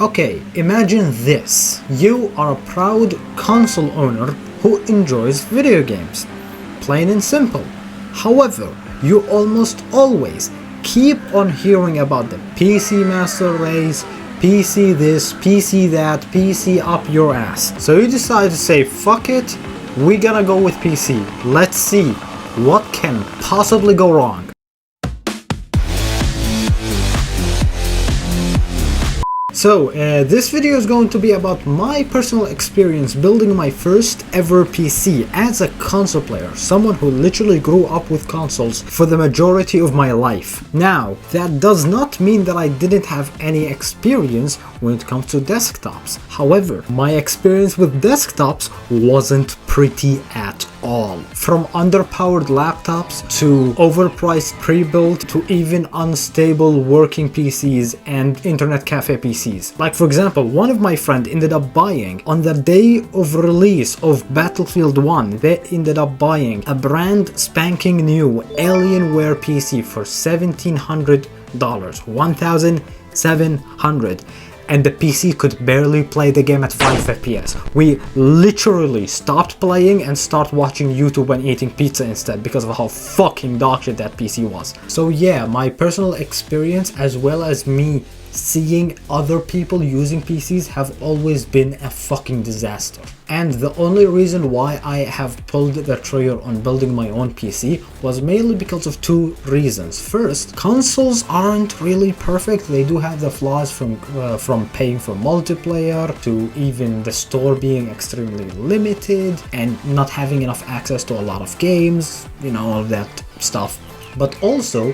Okay, imagine this. You are a proud console owner who enjoys video games. Plain and simple. However, you almost always keep on hearing about the PC Master Race, PC this, PC that, PC up your ass. So you decide to say, fuck it, we gonna go with PC. Let's see what can possibly go wrong. So, this video is going to be about my personal experience building my first ever PC as a console player, someone who literally grew up with consoles for the majority of my life. Now, that does not mean that I didn't have any experience when it comes to desktops. However, my experience with desktops wasn't pretty at all. From underpowered laptops to overpriced pre-built to even unstable working PCs and internet cafe PCs. Like for example, one of my friends ended up buying, on the day of release of Battlefield 1, they ended up buying a brand spanking new Alienware PC for $1,700, $1,700. And the PC could barely play the game at 5 FPS. We literally stopped playing and started watching YouTube and eating pizza instead because of how fucking dogshit that PC was. So yeah, my personal experience as well as me seeing other people using PCs have always been a fucking disaster. And the only reason why I have pulled the trigger on building my own PC was mainly because of two reasons. First, consoles aren't really perfect. They do have the flaws from paying for multiplayer to even the store being extremely limited and not having enough access to a lot of games, you know, all of that stuff. But also,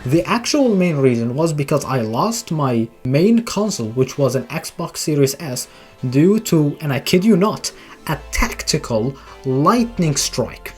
the actual main reason was because I lost my main console, which was an Xbox Series S, due to, and I kid you not, a tactical lightning strike.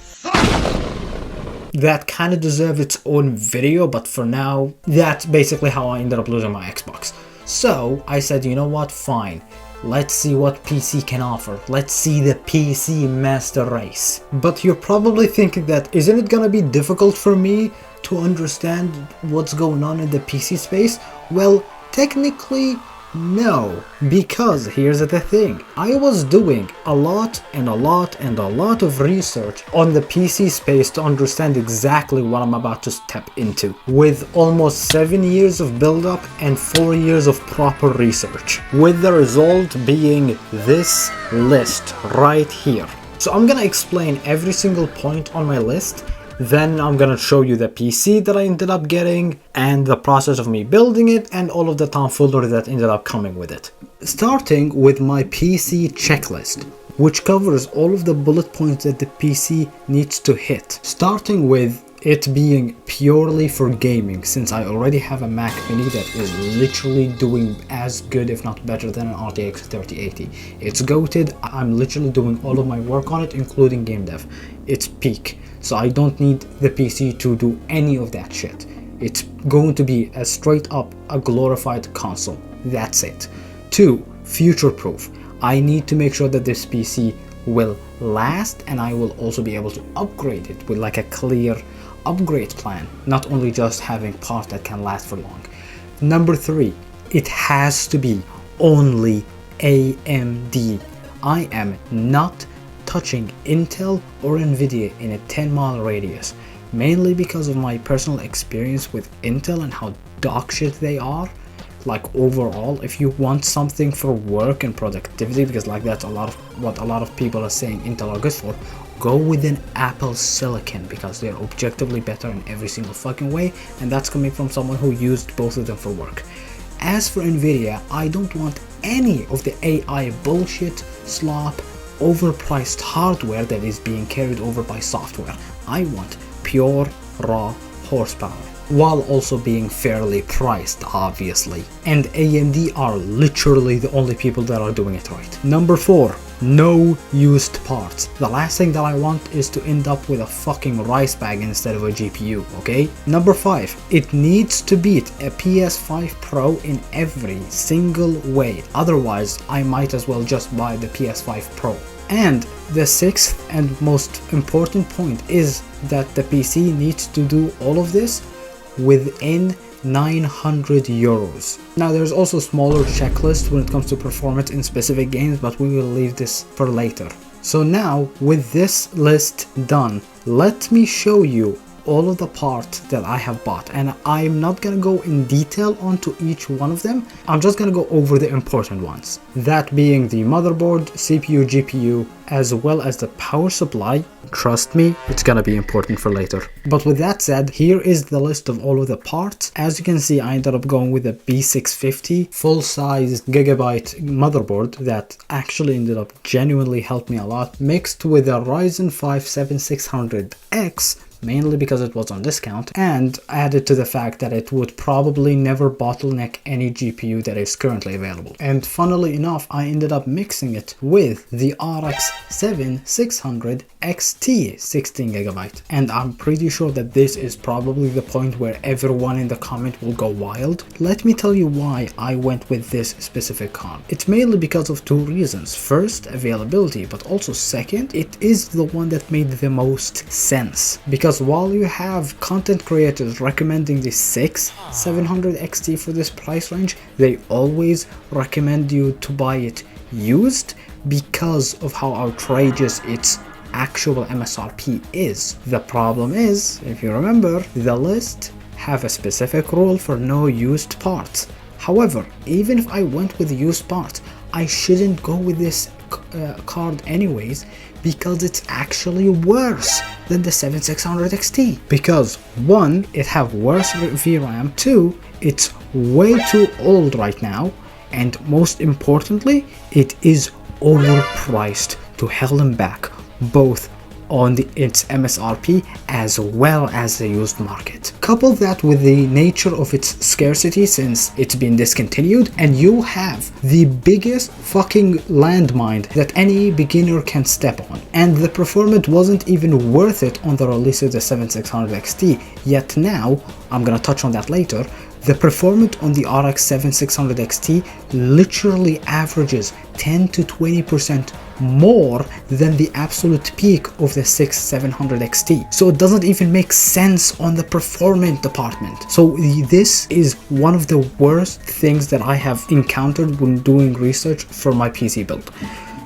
That kind of deserves its own video, but for now, that's basically how I ended up losing my Xbox. So I said, you know what, fine. Let's see what PC can offer. Let's see the PC Master Race. But you're probably thinking that, isn't it gonna be difficult for me to understand what's going on in the PC space? Well, technically, no. Because here's the thing. I was doing a lot of research on the PC space to understand exactly what I'm about to step into. With almost 7 years of build-up and 4 years of proper research. With the result being this list right here. So I'm gonna explain every single point on my list. Then I'm gonna show you the PC that I ended up getting and the process of me building it and all of the tomfoolery that ended up coming with it. Starting with my PC checklist, which covers all of the bullet points that the PC needs to hit. Starting with it being purely for gaming, since I already have a Mac Mini that is literally doing as good if not better than an RTX 3080. It's goated. I'm literally doing all of my work on it, including game dev. It's peak. So I don't need the PC to do any of that shit. It's going to be a straight up a glorified console. That's it. 2, future proof. I need to make sure that this PC will last and I will also be able to upgrade it with like a clear upgrade plan, not only just having parts that can last for long. Number 3, it has to be only AMD. I am not touching Intel or Nvidia in a 10-mile radius, mainly because of my personal experience with Intel and how dogshit they are. Like overall, if you want something for work and productivity, because like that's what a lot of people are saying Intel are good for, go with an Apple Silicon because they're objectively better in every single fucking way, and that's coming from someone who used both of them for work. As for Nvidia, I don't want any of the AI bullshit, slop, overpriced hardware that is being carried over by software. I want pure raw horsepower, while also being fairly priced, obviously. And AMD are literally the only people that are doing it right. Number 4, no used parts. The last thing that I want is to end up with a fucking rice bag instead of a GPU, okay? Number 5, it needs to beat a PS5 Pro in every single way. Otherwise, I might as well just buy the PS5 Pro. And the 6th and most important point is that the PC needs to do all of this within 900 euros. Now there's also smaller checklists when it comes to performance in specific games, but we will leave this for later. So now with this list done, let me show you all of the parts that I have bought, and I'm not gonna go in detail onto each one of them. I'm just gonna go over the important ones, that being the motherboard, CPU, GPU, as well as the power supply. Trust me, it's gonna be important for later. But with that said, here is the list of all of the parts. As you can see, I ended up going with a B650 full-size gigabyte motherboard that actually ended up genuinely helped me a lot, mixed with a Ryzen 5 7600X, mainly because it was on discount, and added to the fact that it would probably never bottleneck any GPU that is currently available. And funnily enough, I ended up mixing it with the RX 7600 XT 16GB, and I'm pretty sure that this is probably the point where everyone in the comment will go wild. Let me tell you why I went with this specific card. It's mainly because of two reasons. First, availability, but also second, it is the one that made the most sense, because while you have content creators recommending the 6700 XT for this price range, they always recommend you to buy it used because of how outrageous its actual MSRP is. The problem is, if you remember, the list have a specific rule for no used parts. However, even if I went with used parts, I shouldn't go with this card anyways, because it's actually worse than the 7600 XT. Because one, it have worse VRAM, two, it's way too old right now, and most importantly, it is overpriced to hell and back, both on its MSRP as well as the used market. Couple that with the nature of its scarcity since it's been discontinued, and you have the biggest fucking landmine that any beginner can step on. And the performance wasn't even worth it on the release of the 7600 XT, yet now, I'm gonna touch on that later, the performance on the RX 7600 XT literally averages 10 to 20% more than the absolute peak of the 6700 XT. So it doesn't even make sense on the performance department. So this is one of the worst things that I have encountered when doing research for my PC build.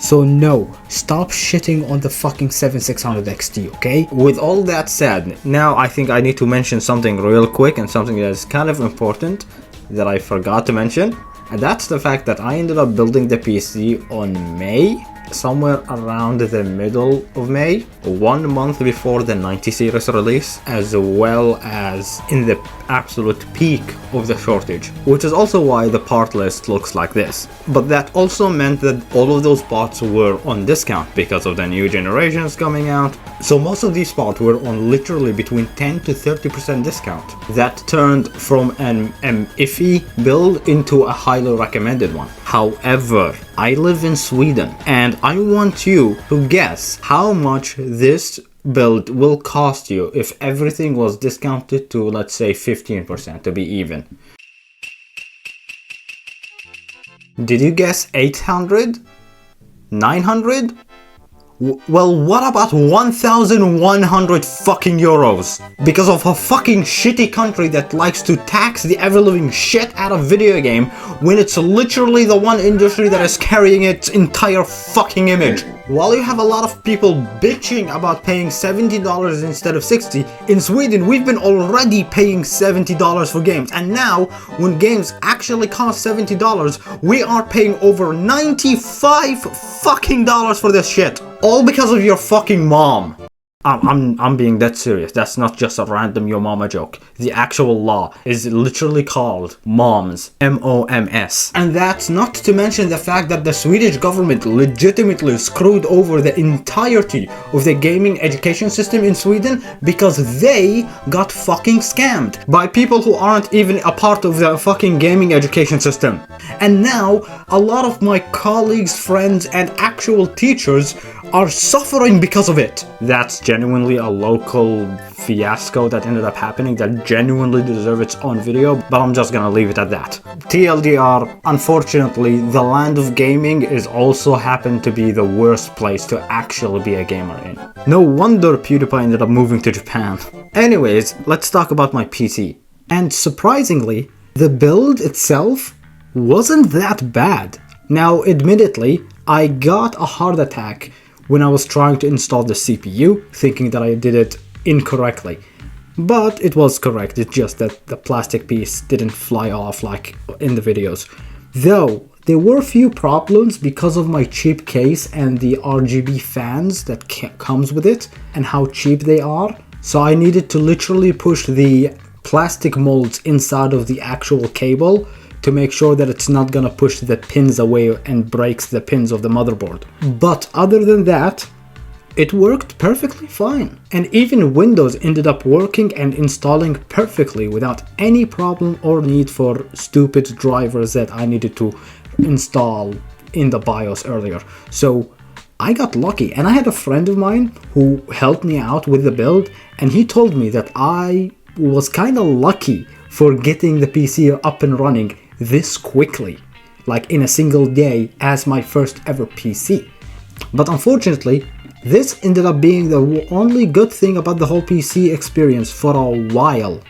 So no, stop shitting on the fucking 7600 XT, okay? With all that said, now I think I need to mention something real quick, and something that is kind of important that I forgot to mention. And that's the fact that I ended up building the PC on May, somewhere around the middle of May, 1 month before the 90 series release, as well as in the absolute peak of the shortage, which is also why the part list looks like this. But that also meant that all of those parts were on discount because of the new generations coming out. So most of these parts were on literally between 10 to 30% discount. That turned from an iffy build into a highly recommended one. However, I live in Sweden, and I want you to guess how much this build will cost you if everything was discounted to, let's say, 15% to be even. Did you guess 800? 900? Well, what about 1,100 fucking euros? Because of a fucking shitty country that likes to tax the ever-living shit out of video game when it's literally the one industry that is carrying its entire fucking image. While you have a lot of people bitching about paying $70 instead of 60, in Sweden we've been already paying $70 for games, and now when games actually cost $70, we are paying over $95 fucking dollars for this shit. All because of your fucking mom. I'm being dead serious. That's not just a random your mama joke. The actual law is literally called MOMS. M-O-M-S. And that's not to mention the fact that the Swedish government legitimately screwed over the entirety of the gaming education system in Sweden because they got fucking scammed by people who aren't even a part of the fucking gaming education system. And now, a lot of my colleagues, friends, and actual teachers are suffering because of it. That's genuinely a local fiasco that ended up happening that genuinely deserves its own video, but I'm just gonna leave it at that. TLDR, unfortunately, the land of gaming is also happened to be the worst place to actually be a gamer in. No wonder PewDiePie ended up moving to Japan. Anyways, let's talk about my PC. And surprisingly, the build itself wasn't that bad. Now, admittedly, I got a heart attack when I was trying to install the CPU, thinking that I did it incorrectly. But it was correct, it's just that the plastic piece didn't fly off like in the videos. Though, there were a few problems because of my cheap case and the RGB fans that comes with it and how cheap they are. So I needed to literally push the plastic molds inside of the actual cable to make sure that it's not gonna push the pins away and breaks the pins of the motherboard. But other than that, it worked perfectly fine. And even Windows ended up working and installing perfectly without any problem or need for stupid drivers that I needed to install in the BIOS earlier. So I got lucky, and I had a friend of mine who helped me out with the build, and he told me that I was kind of lucky for getting the PC up and running this quickly, like in a single day as my first ever PC. But unfortunately, this ended up being the only good thing about the whole PC experience for a while.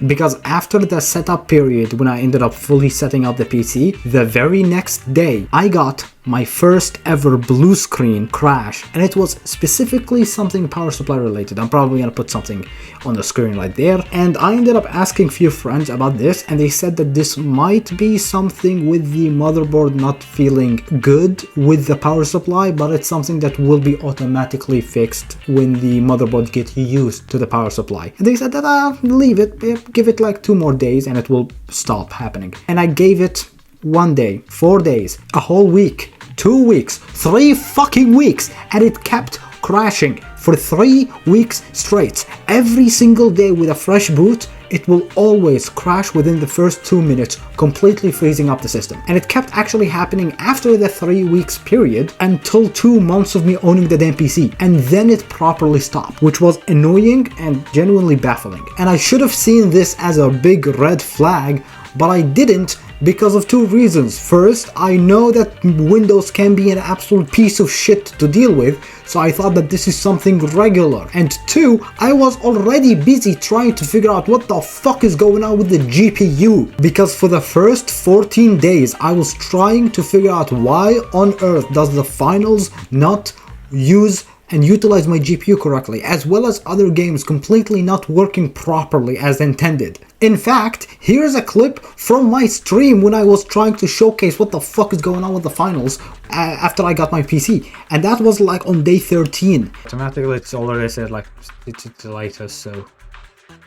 Because after the setup period, when I ended up fully setting up the PC, the very next day I got my first ever blue screen crash, and it was specifically something power supply related. I'm probably gonna put something on the screen right there. And I ended up asking a few friends about this, and they said that this might be something with the motherboard not feeling good with the power supply, but it's something that will be automatically fixed when the motherboard gets used to the power supply. And they said that leave it, give it like 2 more days and it will stop happening. And I gave it 1 day, 4 days, a whole week, 2 weeks, 3 fucking weeks, and it kept crashing for 3 weeks straight. Every single day with a fresh boot, it will always crash within the first 2 minutes, completely freezing up the system. And it kept actually happening after the 3 weeks period until 2 months of me owning the damn PC. And then it properly stopped, which was annoying and genuinely baffling. And I should have seen this as a big red flag, but I didn't, because of 2 reasons. First, I know that Windows can be an absolute piece of shit to deal with, so I thought that this is something regular. And 2, I was already busy trying to figure out what the fuck is going on with the GPU, because for the first 14 days I was trying to figure out why on earth does the finals not use and utilize my GPU correctly, as well as other games completely not working properly as intended. In fact, here's a clip from my stream when I was trying to showcase what the fuck is going on with the finals after I got my PC, and that was like on day 13. Automatically it's already said like it's the latest, so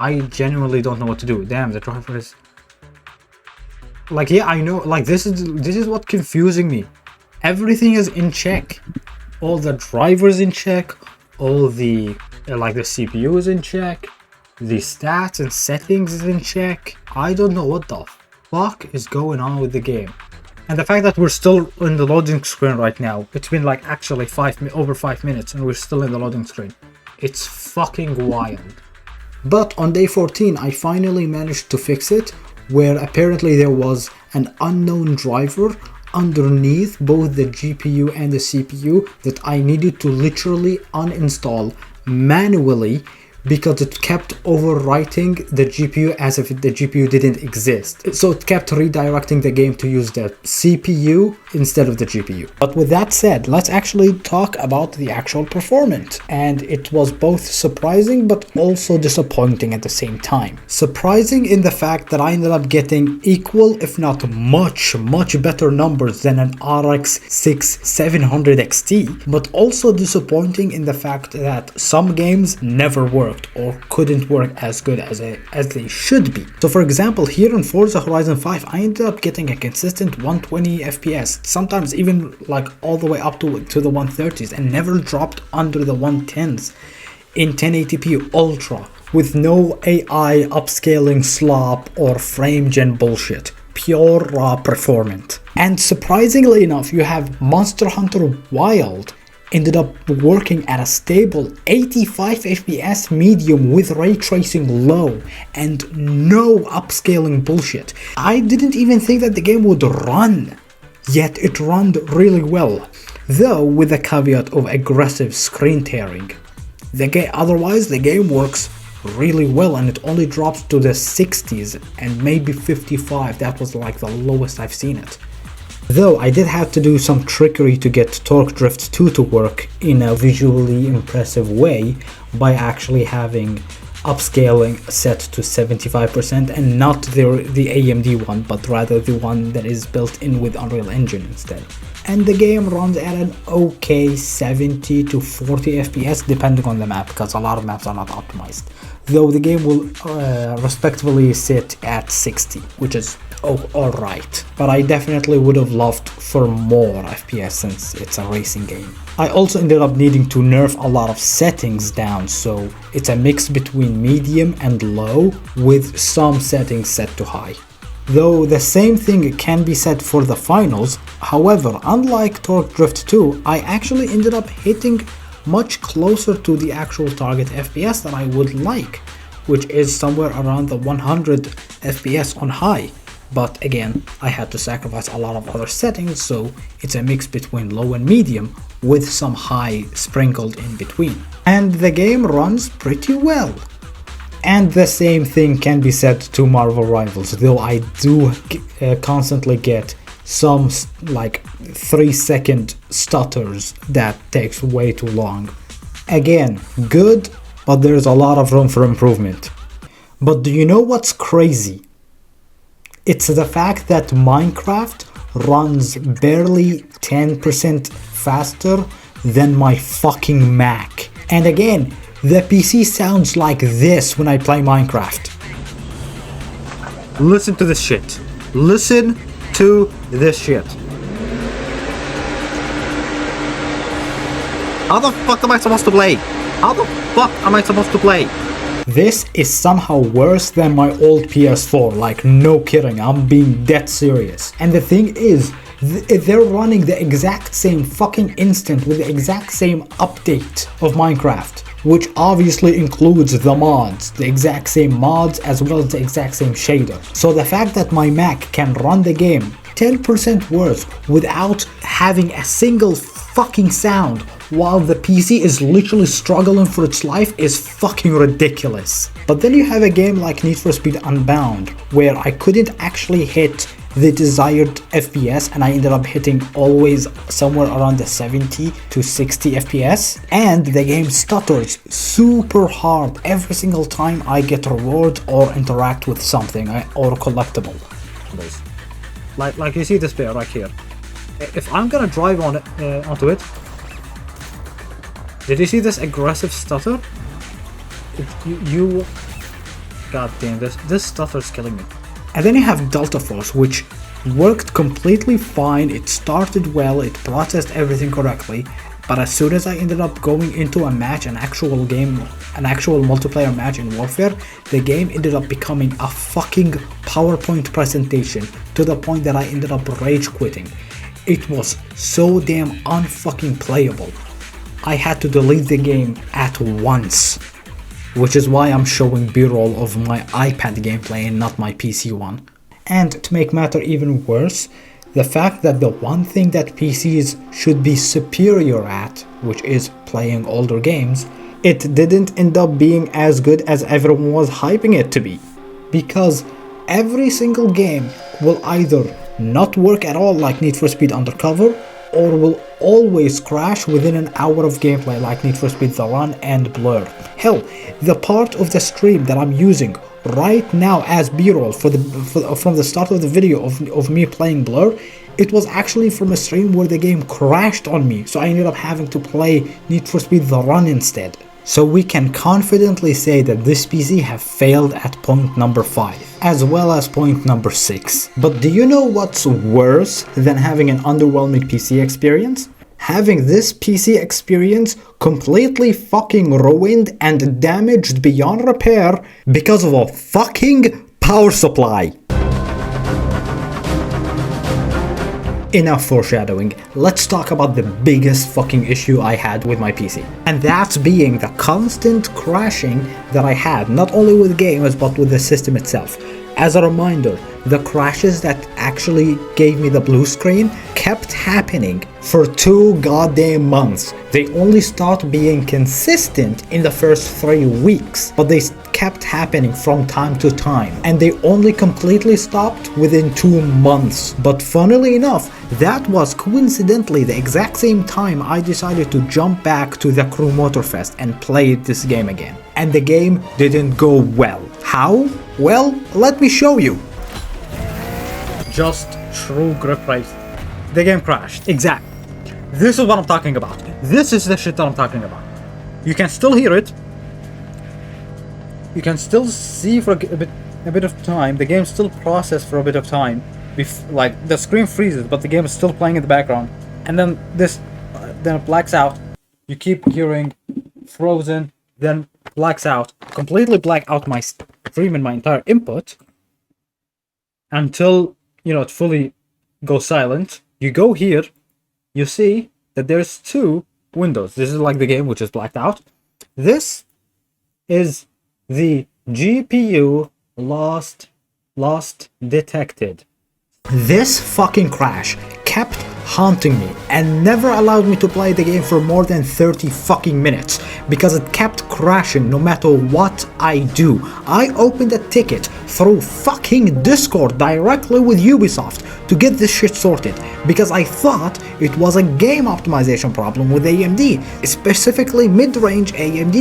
I genuinely don't know what to do. Damn, the driver is like, yeah, I know, like this is what confusing me. Everything is in check. All the drivers in check, all the like the CPU is in check, the stats and settings is in check. I don't know what the fuck is going on with the game. And the fact that we're still in the loading screen right now, it's been like actually over 5 minutes and we're still in the loading screen. It's fucking wild. But on day 14 I finally managed to fix it, where apparently there was an unknown driver underneath both the GPU and the CPU that I needed to literally uninstall manually, because it kept overwriting the GPU as if the GPU didn't exist. So it kept redirecting the game to use the CPU instead of the GPU. But with that said, let's actually talk about the actual performance. And it was both surprising but also disappointing at the same time. Surprising in the fact that I ended up getting equal, if not much better numbers than an RX 6700 XT, but also disappointing in the fact that some games never worked or couldn't work as good as they should be. So for example, here in Forza Horizon 5, I ended up getting a consistent 120 FPS, sometimes even like all the way up to the 130s, and never dropped under the 110s in 1080p Ultra, with no AI upscaling slop or frame gen bullshit. Pure raw performance. And surprisingly enough, you have Monster Hunter Wild ended up working at a stable 85 FPS medium with ray tracing low and no upscaling bullshit. I didn't even think that the game would run, yet it ran really well, though with the caveat of aggressive screen tearing. Otherwise the game works really well, and it only drops to the 60s and maybe 55. That was like the lowest I've seen it. Though I did have to do some trickery to get Torque Drift 2 to work in a visually impressive way by actually having upscaling set to 75% and not the AMD one, but rather the one that is built in with Unreal Engine instead. And the game runs at an okay 70 to 40 FPS depending on the map, because a lot of maps are not optimized. Though the game will respectively sit at 60, which is alright. But I definitely would have loved for more FPS since it's a racing game. I also ended up needing to nerf a lot of settings down, so it's a mix between medium and low with some settings set to high. Though the same thing can be said for the finals. However, unlike Torque Drift 2, I actually ended up hitting much closer to the actual target FPS that I would like, which is somewhere around the 100 FPS on high. But again, I had to sacrifice a lot of other settings, so it's a mix between low and medium with some high sprinkled in between. And the game runs pretty well. And the same thing can be said to Marvel Rivals, though I do constantly get some like 3-second stutters that takes way too long. Again, good, but there's a lot of room for improvement. But do you know what's crazy? It's the fact that Minecraft runs barely 10% faster than my fucking Mac. And again, the PC sounds like this when I play Minecraft. Listen to this shit. Listen to this shit. How the fuck am I supposed to play? How the fuck am I supposed to play? This is somehow worse than my old PS4, like no kidding, I'm being dead serious. And the thing is, they're running the exact same fucking instant with the exact same update of Minecraft, which obviously includes the mods, the exact same mods as well as the exact same shader. So the fact that my Mac can run the game 10% worse without having a single fucking sound while the PC is literally struggling for its life is fucking ridiculous. But then you have a game like Need for Speed Unbound where I couldn't actually hit the desired FPS and I ended up hitting always somewhere around the 70 to 60 FPS, and the game stutters super hard every single time I get a reward or interact with something or collectible. Like you see this bit right here. If I'm gonna drive on it onto it, did you see this aggressive stutter? God damn, this stutter's killing me. And then you have Delta Force, which worked completely fine. It started well, it processed everything correctly, but as soon as I ended up going into a match, an actual multiplayer match in Warfare, the game ended up becoming a fucking PowerPoint presentation to the point that I ended up rage quitting. It was so damn unfucking playable. I had to delete the game at once, which is why I'm showing B-roll of my iPad gameplay and not my PC one. And to make matter even worse, the fact that the one thing that PCs should be superior at, which is playing older games, it didn't end up being as good as everyone was hyping it to be. Because every single game will either not work at all like Need for Speed Undercover, or will always crash within an hour of gameplay like Need for Speed The Run and Blur. Hell, the part of the stream that I'm using right now as B-roll from the start of the video of me playing Blur, it was actually from a stream where the game crashed on me, so I ended up having to play Need for Speed The Run instead. So we can confidently say that this PC have failed at point number 5, as well as point number 6. But do you know what's worse than having an underwhelming PC experience? Having this PC experience completely fucking ruined and damaged beyond repair because of a fucking power supply. Enough foreshadowing, let's talk about the biggest fucking issue I had with my PC. And that's being the constant crashing that I had, not only with games but with the system itself. As a reminder, the crashes that actually gave me the blue screen kept happening for 2 goddamn months. They only started being consistent in the first 3 weeks, but they kept happening from time to time, and they only completely stopped within 2 months. But funnily enough, that was coincidentally the exact same time I decided to jump back to the Crew Motorfest and play this game again. And the game didn't go well. How? Well, let me show you. Just true grip race. The game crashed. Exactly. This is what I'm talking about. This is the shit that I'm talking about. You can still hear it. You can still see for a bit of time. The game still processes for a bit of time. Like the screen freezes, but the game is still playing in the background. And then then it blacks out. You keep hearing frozen, then blacks out. Completely black out my stream and my entire input until it fully goes silent. You go here, you see that there's 2 windows. This is like the game which is blacked out. This is the GPU lost detected. This fucking crash kept haunting me and never allowed me to play the game for more than 30 fucking minutes because it kept crashing no matter what I do. I opened a ticket through fucking Discord directly with Ubisoft to get this shit sorted because I thought it was a game optimization problem with AMD, specifically mid-range AMD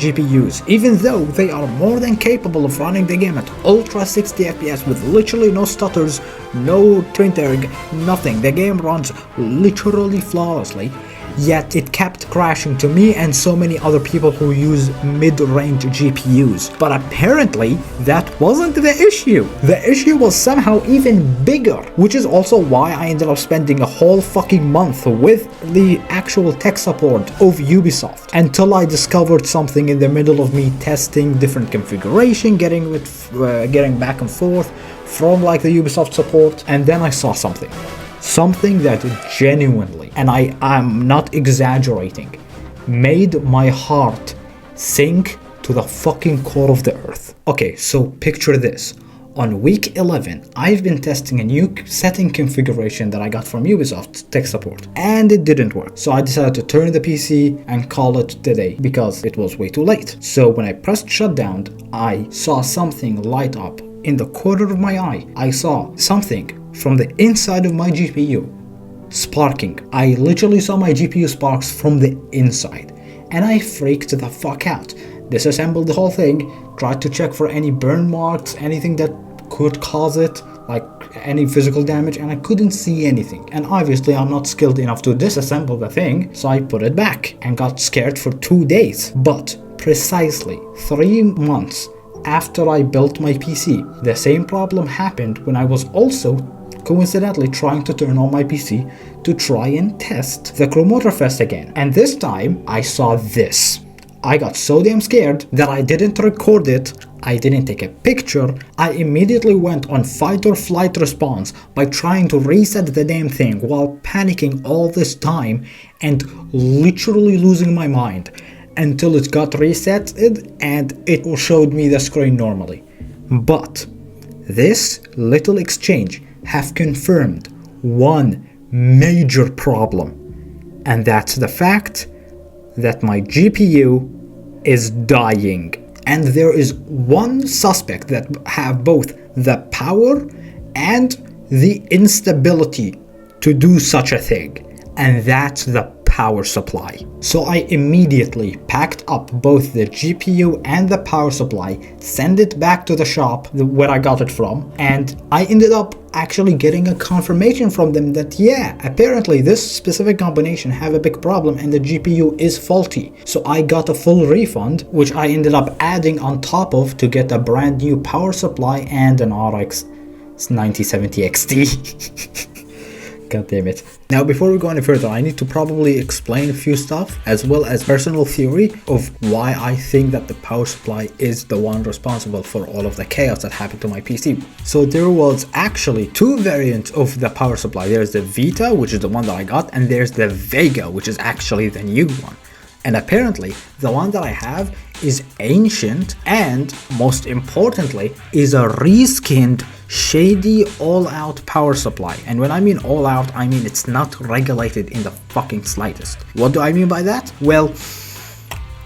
GPUs, even though they are more than capable of running the game at ultra 60 FPS with literally no stutters, no triggering, nothing. The game runs literally flawlessly, yet it kept crashing to me and so many other people who use mid-range GPUs. But apparently that wasn't the issue. The issue was somehow even bigger, which is also why I ended up spending a whole fucking month with the actual tech support of Ubisoft until I discovered something in the middle of me testing different configuration, getting back and forth from like the Ubisoft support, and then I saw something that genuinely, and I'm not exaggerating, made my heart sink to the fucking core of the earth. Okay, so picture this. On week 11, I've been testing a new setting configuration that I got from Ubisoft tech support, and it didn't work. So I decided to turn the PC and call it the day because it was way too late. So when I pressed shutdown, I saw something light up in the corner of my eye. I saw something from the inside of my GPU sparking. I literally saw my GPU sparks from the inside, and I freaked the fuck out. Disassembled the whole thing, tried to check for any burn marks, anything that could cause it, like any physical damage, and I couldn't see anything. And obviously I'm not skilled enough to disassemble the thing, so I put it back and got scared for 2 days. But precisely 3 months after I built my PC, the same problem happened when I was also coincidentally trying to turn on my PC to try and test the Crew Motorfest again. And this time I saw this. I got so damn scared that I didn't record it, I didn't take a picture, I immediately went on fight or flight response by trying to reset the damn thing while panicking all this time and literally losing my mind until it got reset and it showed me the screen normally. But this little exchange have confirmed one major problem, and that's the fact that my GPU is dying, and there is one suspect that have both the power and the instability to do such a thing, and that's the power supply. So I immediately packed up both the GPU and the power supply, sent it back to the shop where I got it from, and I ended up actually getting a confirmation from them that yeah, apparently this specific combination have a big problem and the GPU is faulty. So I got a full refund, which I ended up adding on top of to get a brand new power supply and an RX 9070 XT. God damn it. Now before we go any further, I need to probably explain a few stuff as well as personal theory of why I think that the power supply is the one responsible for all of the chaos that happened to my PC. So there was actually 2 variants of the power supply. There's the Vita, which is the one that I got, and there's the Vega, which is actually the new one. And apparently the one that I have is ancient and most importantly is a reskinned shady all-out power supply. And when I mean all out, I mean it's not regulated in the fucking slightest. What do I mean by that? Well,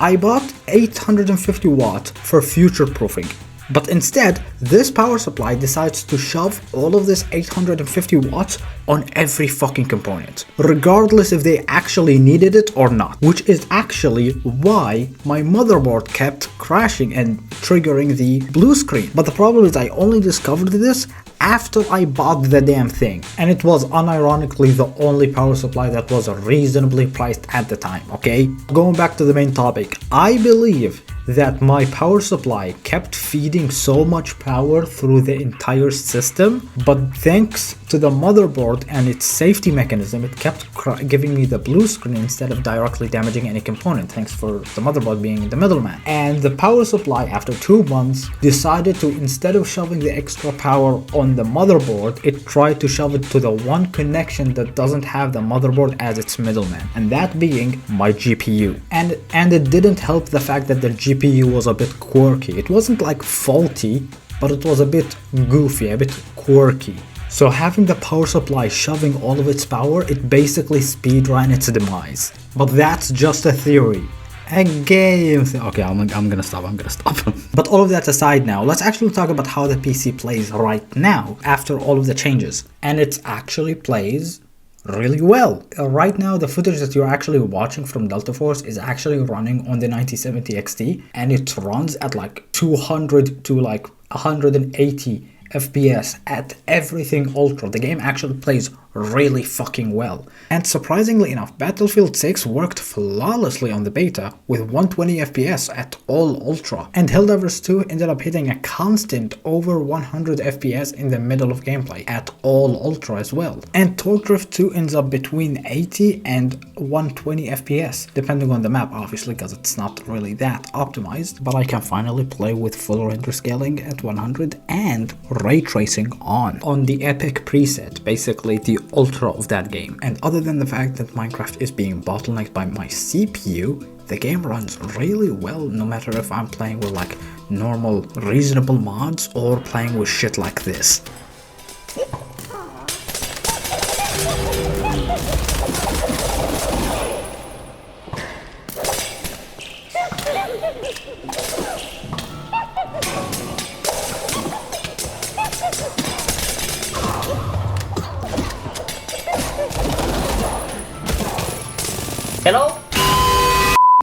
I bought 850 watt for future proofing. But instead, this power supply decides to shove all of this 850 watts on every fucking component, regardless if they actually needed it or not, which is actually why my motherboard kept crashing and triggering the blue screen. But the problem is I only discovered this after I bought the damn thing, and it was unironically the only power supply that was reasonably priced at the time, okay? Going back to the main topic, I believe that my power supply kept feeding so much power through the entire system, but thanks to the motherboard and its safety mechanism, it kept giving me the blue screen instead of directly damaging any component, thanks for the motherboard being the middleman. And the power supply, after 2 months, decided to, instead of shoving the extra power on the motherboard, it tried to shove it to the one connection that doesn't have the motherboard as its middleman, and that being my GPU. And it didn't help the fact that the GPU was a bit quirky. It wasn't like faulty, but it was a bit goofy, a bit quirky. So having the power supply shoving all of its power, it basically speedran its demise. But that's just a theory. Okay, I'm gonna stop. But all of that aside now, let's actually talk about how the PC plays right now after all of the changes. And it actually plays really well. Right now, the footage that you're actually watching from Delta Force is actually running on the 9070 XT, and it runs at like 200 to like 180 FPS at everything ultra. The game actually plays really fucking well. And surprisingly enough, Battlefield 6 worked flawlessly on the beta with 120 FPS at all ultra. And Helldivers 2 ended up hitting a constant over 100 FPS in the middle of gameplay at all ultra as well. And Torque Drift 2 ends up between 80 and 120 FPS, depending on the map obviously, because it's not really that optimized. But I can finally play with full render scaling at 100 and ray tracing on the Epic preset, basically the ultra of that game. And other than the fact that Minecraft is being bottlenecked by my CPU, the game runs really well no matter if I'm playing with like normal reasonable mods or playing with shit like this. Hello?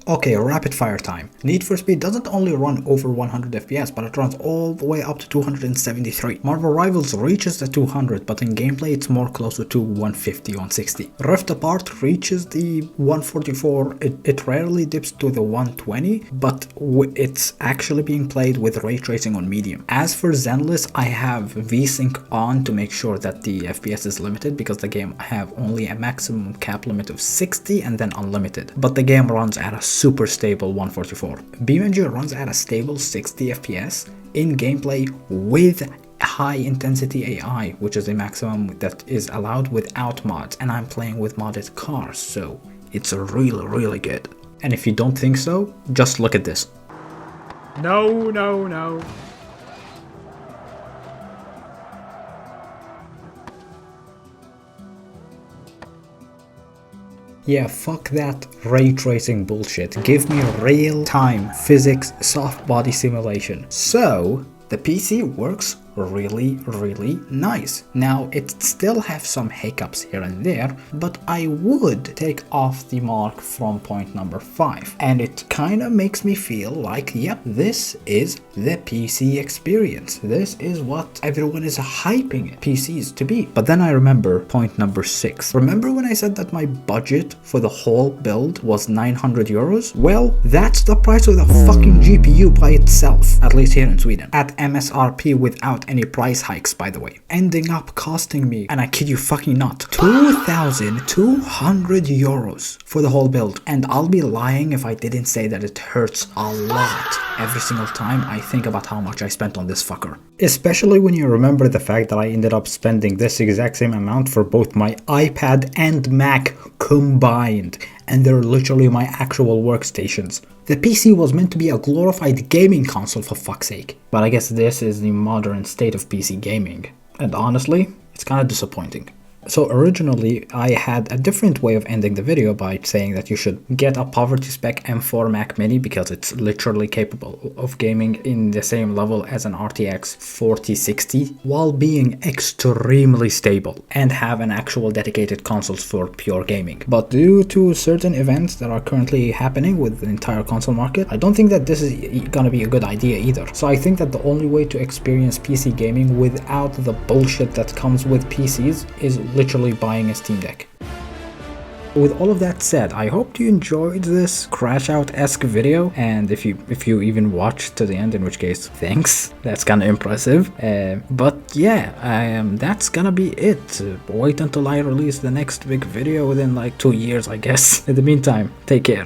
Okay, rapid fire time. Need for Speed doesn't only run over 100 FPS, but it runs all the way up to 273. Marvel Rivals reaches the 200, but in gameplay it's more closer to 150, 160. Rift Apart reaches the 144, it rarely dips to the 120, but it's actually being played with ray tracing on medium. As for Zenless, I have VSync on to make sure that the FPS is limited, because the game have only a maximum cap limit of 60 and then unlimited, but the game runs at a super stable 144. BeamNG runs at a stable 60 FPS in gameplay with high intensity AI, which is the maximum that is allowed without mods, and I'm playing with modded cars, so it's really good. And if you don't think so, just look at this. No. Yeah, fuck that ray tracing bullshit. Give me real-time physics soft body simulation. So, the PC works really nice. Now, it still have some hiccups here and there, but I would take off the mark from point number 5. And it kinda makes me feel like, yep, this is the PC experience. This is what everyone is hyping PCs to be. But then I remember point number 6. Remember when I said that my budget for the whole build was 900 euros? Well, that's the price of the fucking GPU by itself, at least here in Sweden, at MSRP without any price hikes, by the way, ending up costing me, and I kid you fucking not, 2,200 euros for the whole build. And I'll be lying if I didn't say that it hurts a lot every single time I think about how much I spent on this fucker. Especially when you remember the fact that I ended up spending this exact same amount for both my iPad and Mac combined. and they're literally my actual workstations. The PC was meant to be a glorified gaming console, for fuck's sake. But I guess this is the modern state of PC gaming. And honestly, it's kind of disappointing. So originally, I had a different way of ending the video by saying that you should get a poverty spec M4 Mac Mini because it's literally capable of gaming in the same level as an RTX 4060 while being extremely stable and have an actual dedicated consoles for pure gaming. But due to certain events that are currently happening with the entire console market, I don't think that this is gonna be a good idea either. So I think that the only way to experience PC gaming without the bullshit that comes with PCs is literally buying a Steam Deck. With all of that said, I hope you enjoyed this crash out-esque video, and if you even watched to the end, in which case thanks, that's kind of impressive. But yeah, that's gonna be it. Wait until I release the next big video within like 2 years, I guess. In the meantime, take care.